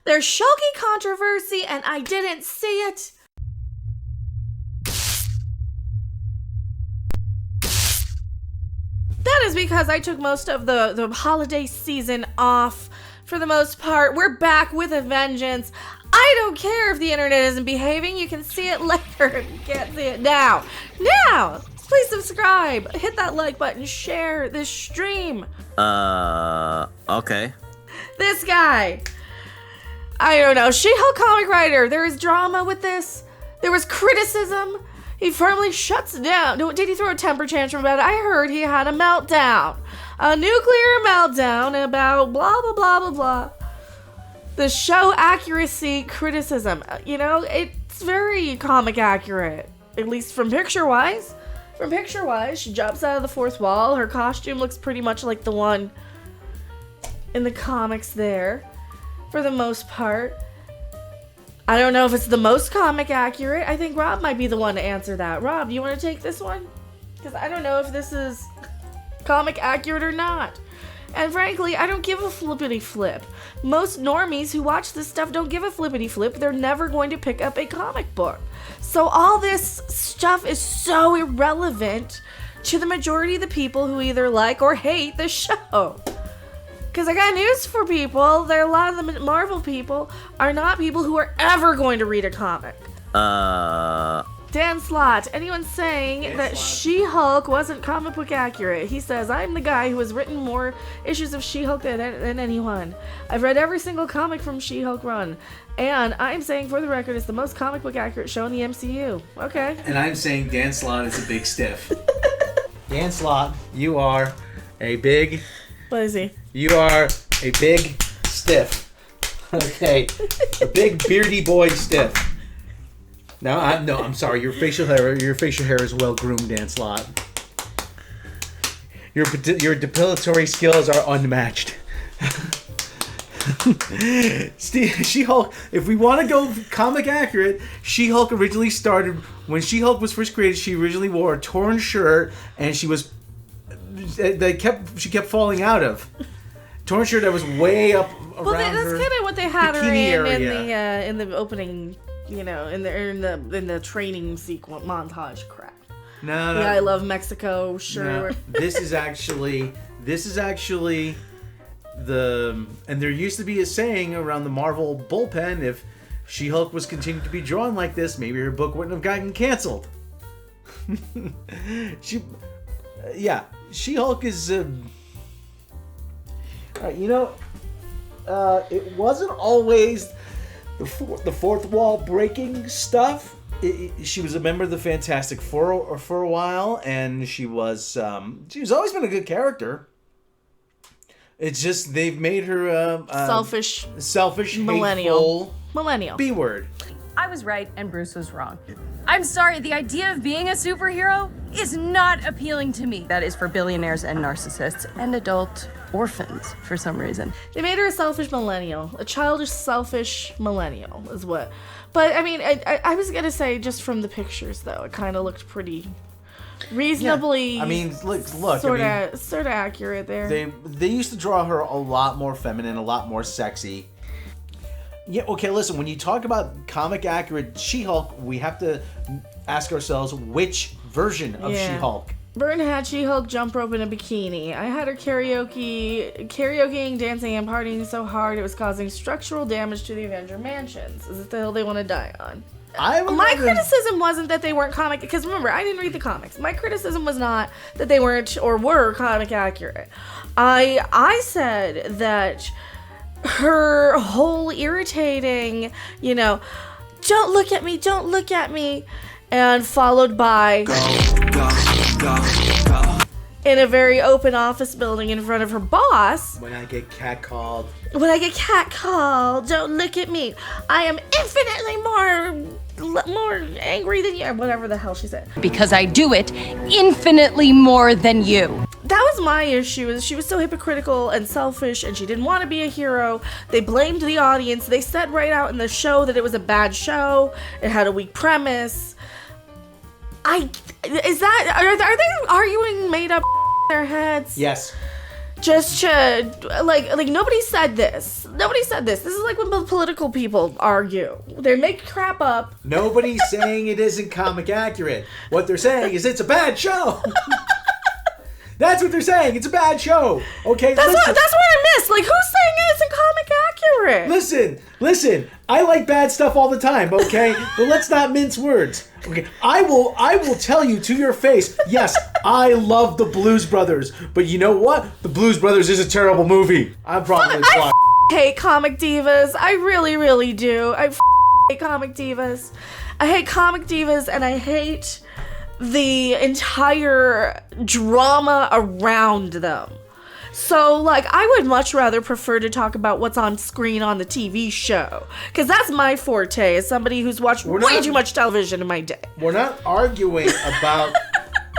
There's Shulky controversy, and I didn't see it. That is because I took most of the holiday season off. For the most part, we're back with a vengeance. I don't care if the internet isn't behaving. You can see it later. You can't see it now. Now! Please subscribe. Hit that like button. Share this stream. Okay. This guy. I don't know. She-Hulk comic writer. There is drama with this. There was criticism. He firmly shuts down. Did he throw a temper tantrum about it? I heard he had a meltdown. A nuclear meltdown about blah, blah, blah, blah, blah. The show accuracy criticism. You know, it's very comic accurate. At least from picture-wise. From picture-wise, she jumps out of the fourth wall. Her costume looks pretty much like the one in the comics there. For the most part. I don't know if it's the most comic accurate. I think Rob might be the one to answer that. Rob, do you want to take this one? Because I don't know if this is comic accurate or not. And frankly, I don't give a flippity flip. Most normies who watch this stuff don't give a flippity flip. They're never going to pick up a comic book. So all this stuff is so irrelevant to the majority of the people who either like or hate the show. Because I got news for people. There are a lot of the Marvel people are not people who are ever going to read a comic. Dan Slott. Anyone saying that She-Hulk wasn't comic book accurate? He says, I'm the guy who has written more issues of She-Hulk than anyone. I've read every single comic from She-Hulk run. And I'm saying, for the record, it's the most comic book accurate show in the MCU. Okay. And I'm saying Dan Slott is a big stiff. Dan Slott, you are a big... What is he? You are a big stiff. Okay. A big beardy boy stiff. No, I'm sorry. Your facial hair is well groomed, Dan Slott. Your depilatory skills are unmatched. She-Hulk, if we want to go comic accurate, She-Hulk originally started when She-Hulk was first created. She originally wore a torn shirt, and she kept falling out of torn shirt that was way up around well, that's her kind of what they had her in in the opening, you know, in the training sequence montage crap. No. Yeah, I love Mexico. Sure. No. This is actually and there used to be a saying around the Marvel bullpen: if She-Hulk was continuing to be drawn like this, maybe her book wouldn't have gotten canceled. She-Hulk is. It wasn't always the fourth wall breaking stuff. She was a member of the Fantastic Four for a while, and she was always been a good character. It's just they've made her selfish, millennial B-word. I was right and Bruce was wrong. I'm sorry, the idea of being a superhero is not appealing to me. That is for billionaires and narcissists and adult orphans for some reason. They made her a selfish millennial. A childish, selfish millennial is what. But, I mean, I was going to say, just from the pictures, though, it kind of looked pretty reasonably... Yeah. I mean, look. Sort of accurate there. They used to draw her a lot more feminine, a lot more sexy. Yeah, okay, listen, when you talk about comic accurate She-Hulk, we have to ask ourselves which version of She-Hulk. Byrne had She-Hulk jump rope in a bikini. I had her karaokeing, dancing, and partying so hard it was causing structural damage to the Avenger mansions. Is it the hill they want to die on? My criticism wasn't that they weren't comic, because remember, I didn't read the comics. My criticism was not that they weren't or were comic accurate. I said that her whole irritating, don't look at me, and followed by go. In a very open office building in front of her boss. When I get catcalled, don't look at me. I am infinitely more angry than you, or whatever the hell she said. Because I do it infinitely more than you. That was my issue, is she was so hypocritical and selfish, and she didn't want to be a hero. They blamed the audience. They said right out in the show that it was a bad show. It had a weak premise. Are they arguing made up in their heads? Yes. just to like nobody said this. Nobody said this. This is like when the political people argue. They make crap up. Nobody's saying it isn't comic accurate. What they're saying is it's a bad show. That's what they're saying. It's a bad show. Okay, That's what I missed. Like, who's saying it isn't comic accurate? Listen. I like bad stuff all the time, okay? But let's not mince words. Okay, I will tell you to your face, yes, I love the Blues Brothers. But you know what? The Blues Brothers is a terrible movie. I'm probably I hate comic divas. I really, really do. I hate comic divas. I hate comic divas, and I hate the entire drama around them. So, like, I would much rather prefer to talk about what's on screen on the TV show. Because that's my forte as somebody who's watched way too much television in my day. We're not arguing about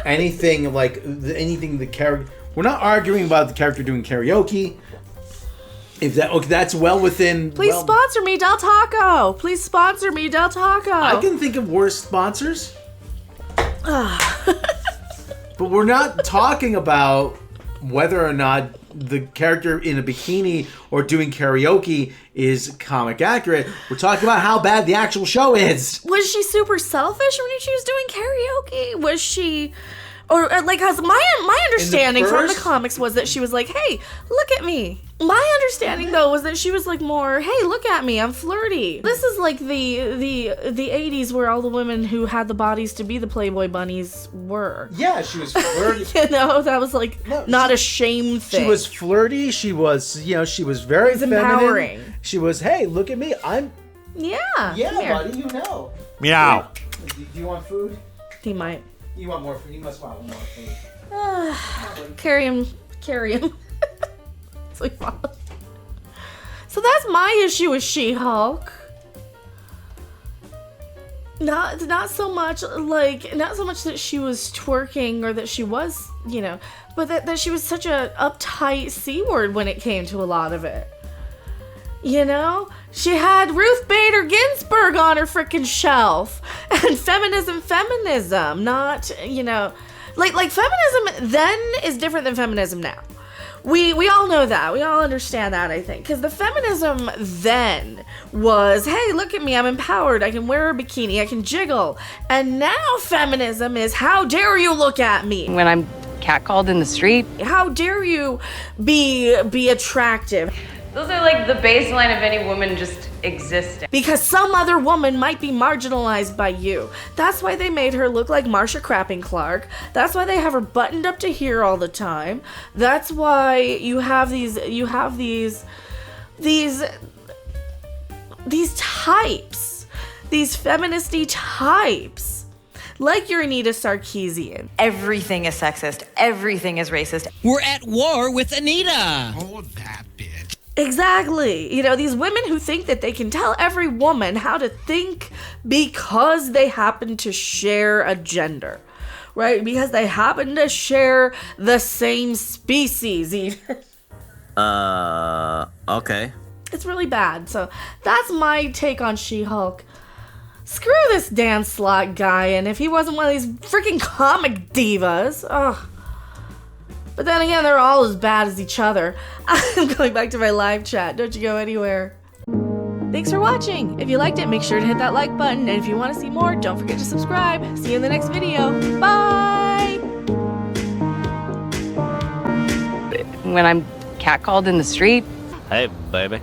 anything like anything the character. We're not arguing about the character doing karaoke. If that's well within. Please sponsor me, Del Taco. Please sponsor me, Del Taco. I can think of worse sponsors. But we're not talking about whether or not the character in a bikini or doing karaoke is comic accurate. We're talking about how bad the actual show is. Was she super selfish when she was doing karaoke? Was she... Or, like, cause my understanding from the comics was that she was like, hey, look at me. My understanding, though, was that she was like more, hey, look at me, I'm flirty. This is like the 80s where all the women who had the bodies to be the Playboy bunnies were. Yeah, she was flirty. You know, that was like not a shame thing. She was flirty. She was, she was very feminine. Empowering. She was, hey, look at me, I'm... Yeah. Yeah, here. buddy, you know. Meow. Do you want food? He might. You want more food? You must want more food. Carry him. So that's my issue with She-Hulk. Not so much that she was twerking or that she was, but that she was such a uptight C-word when it came to a lot of it. She had Ruth Bader Ginsburg on her freaking shelf. And feminism, not, like feminism then is different than feminism now. We all know that. We all understand that, I think. Because the feminism then was, hey, look at me, I'm empowered. I can wear a bikini. I can jiggle. And now feminism is, how dare you look at me? When I'm catcalled in the street. How dare you be attractive? Those are like the baseline of any woman just existing. Because some other woman might be marginalized by you. That's why they made her look like Marsha Crapping Clark. That's why they have her buttoned up to here all the time. That's why you have these types, these feministy types. Like your Anita Sarkeesian. Everything is sexist. Everything is racist. We're at war with Anita. Oh, that bitch. Exactly. These women who think that they can tell every woman how to think because they happen to share a gender, right? Because they happen to share the same species even. Okay. It's really bad. So that's my take on She-Hulk. Screw this Dan Slott guy, and if he wasn't one of these freaking comic divas, ugh. But then again, they're all as bad as each other. I'm going back to my live chat. Don't you go anywhere. Thanks for watching. If you liked it, make sure to hit that like button. And if you want to see more, don't forget to subscribe. See you in the next video. Bye! When I'm catcalled in the street. Hey, baby.